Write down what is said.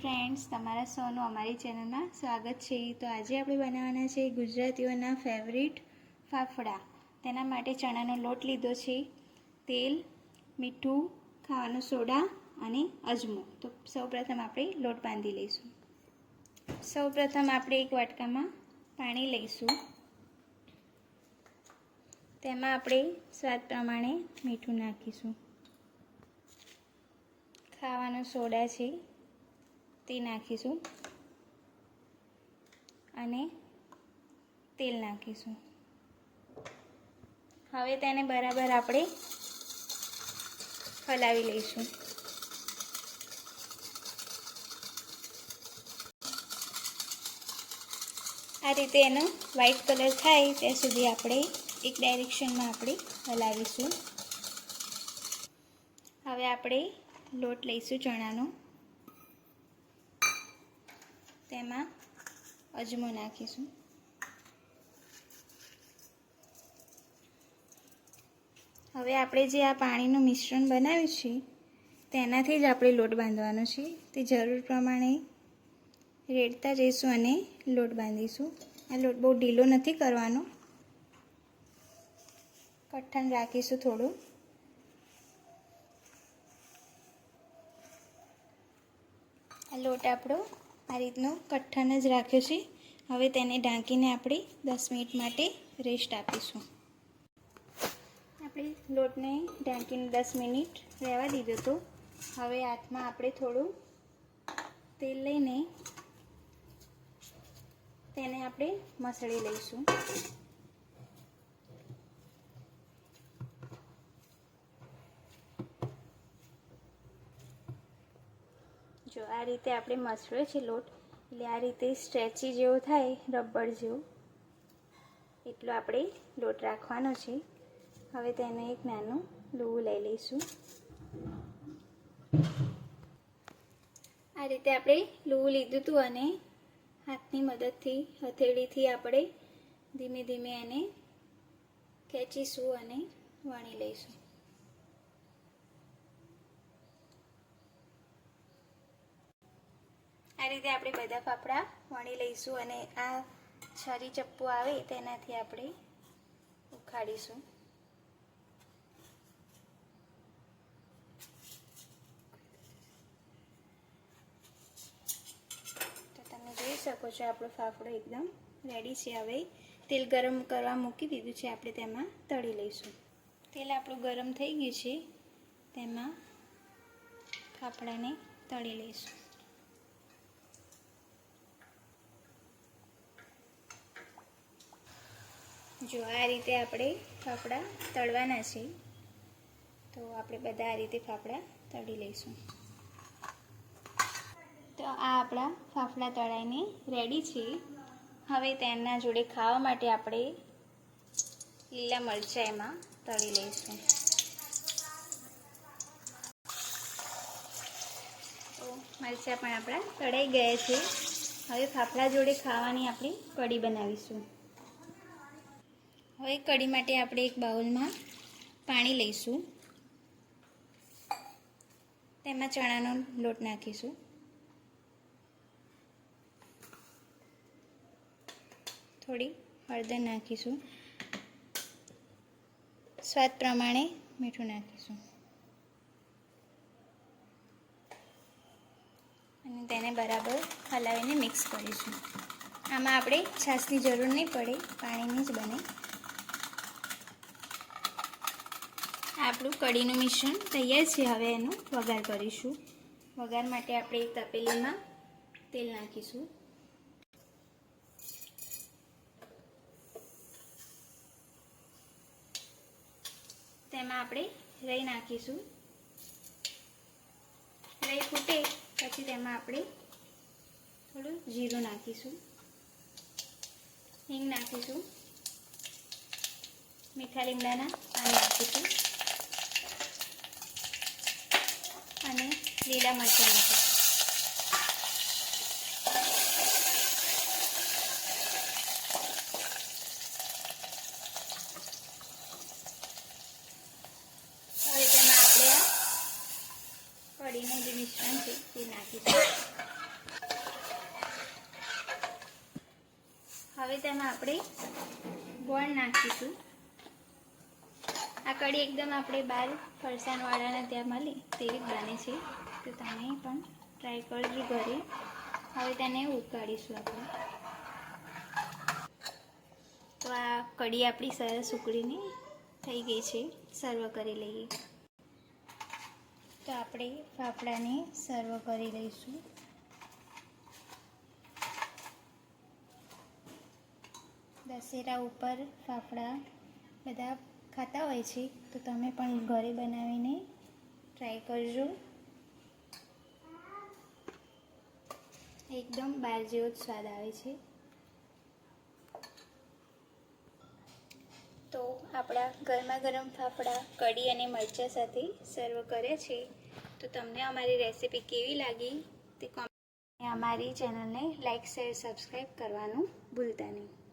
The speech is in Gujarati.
ફ્રેન્ડ્સ, તમારા સૌનું અમારી ચેનલમાં સ્વાગત છે। તો આજે આપણે બનાવવાના છે ગુજરાતીઓના ફેવરિટ ફાફડા। તેના માટે ચણાનો લોટ લીધો છે, તેલ, મીઠું, ખાવાનો સોડા અને અજમો। તો સૌપ્રથમ આપણે લોટ બાંધી લઈશું। સૌપ્રથમ આપણે એક વાટકામાં પાણી લઈશું, તેમાં આપણે સ્વાદ પ્રમાણે મીઠું નાખીશું, ખાવાનો સોડા છે તે નાખીશું અને તેલ નાખીશું। હવે તેને બરાબર આપણે હલાવી લઈશું। આ રીતે એનો વ્હાઈટ કલર થાય ત્યાં સુધી આપણે એક ડાયરેક્શનમાં આપણે હલાવીશું। હવે આપણે લોટ લઈશું ચણાનો, તેમાં અજમો નાખીશું, હવે આપણે જે આ પાણીનું મિશ્રણ બનાવ્યું છે તેનાથી જ આપણે લોટ બાંધવાનો છે। તે જરૂર પ્રમાણે રેડતા જઈશું અને લોટ બાંધીશું। આ લોટ બહુ ઢીલો નથી કરવાનો, કઠણ રાખીશું થોડું। આ લોટ આપણો આ રીતનો કઠણ જ રાખ્યો છે। હવે તેને ઢાંકીને આપણે 10 મિનિટ માટે રેસ્ટ આપીશું। આપણે લોટને ઢાંકીને 10 મિનિટ રહેવા દીધો તો હવે હાથમાં આપણે થોડું તેલ લઈને તેને આપણે મસળી લઈશું। જો આ રીતે આપણે મસળ્યો છે લોટ, એટલે આ રીતે સ્ટ્રેચી જેવો થાય, રબર જેવો, એટલો આપણે લોટ રાખવાનો છે। હવે તેને એક નાનું લુવું લઈ લઈશું। આ રીતે આપણે લુવું લીધું હતું અને હાથની મદદથી, હથેળીથી આપણે ધીમે ધીમે એને ખેંચીશું અને વણી લઈશું। આ રીતે આપણે બધા ફાફડા વણી લઈશું અને આ છરી ચપ્પુ આવે તેનાથી આપણે ઉખાડીશું। તો તમે જોઈ શકો છો આપણો ફાફડો એકદમ રેડી છે। હવે તેલ ગરમ કરવા મૂકી દીધું છે, આપણે તેમાં તળી લઈશું। તેલ આપણું ગરમ થઈ ગયું છે, તેમાં ફાફડાને તળી લઈશું। જો આ રીતે આપણે ફાફડા તળવાના છે, તો આપણે બધા આ રીતે ફાફડા તળી લઈશું। તો આ આપણા ફાફડા તળાઈને રેડી છે। હવે તેના જોડે ખાવા માટે આપણે લીલા મરચાં એમાં તળી લઈશું। તો મરચાં પણ આપણા તળાઈ ગયા છે। હવે ફાફડા જોડે ખાવાની આપણે કઢી બનાવીશું। હવે કઢી માટે આપણે એક બાઉલમાં પાણી લઈશું, તેમાં ચણાનો લોટ નાખીશું, થોડી હળદર નાખીશું, સ્વાદ પ્રમાણે મીઠું નાખીશું અને તેને બરાબર હલાવીને મિક્સ કરીશું। આમાં આપણે છાશની જરૂર નહીં પડે, પાણીની જ બને। આપણું કઢીનું મિશ્રણ તૈયાર છે। હવે એનું વઘાર કરીશું। વઘાર માટે આપણે એક તપેલીમાં તેલ નાખીશું, તેમાં આપણે રાઈ નાખીશું। રાઈ ફૂટે પછી તેમાં આપણે થોડું જીરું નાખીશું, હિંગ નાખીશું, મીઠા લીમડાના પાન નાખીશું અને લીલા મરચાં નાખીશું। હવે તેમાં આપણે આ કઢીનું જે મિશ્રણ છે તે નાખીશું। હવે તેમાં આપણે ગોળ નાખીશું. આ કઢી એકદમ આપણે બહાર ફરસાણવાળાને ત્યાં મળે તેવી જ બને છે, તો તમે પણ ટ્રાય કરજો ઘરે. હવે તેને ઉકાળીશું આપણે. તો આ કઢી આપણી સરસ ઉકળીને થઈ ગઈ છે. સર્વ કરી લઈએ. તો આપણે ફાફડાને સર્વ કરી લઈશું. દશેરા ઉપર ફાફડા બધા ખાતા હોય છે, તો તમે પણ ઘરે બનાવીને ટ્રાય કરજો. એકદમ બહાર જેવો જ સ્વાદ આવે છે. તો આપણા ગરમા ગરમ ફાફડા કઢી અને મરચાં સાથે સર્વ કર્યા છે. તો તમને અમારી રેસીપી કેવી લાગી તે કોમેન્ટ. અમારી ચેનલને લાઈક, શેર, સબસ્ક્રાઈબ કરવાનું ભૂલતા નહીં.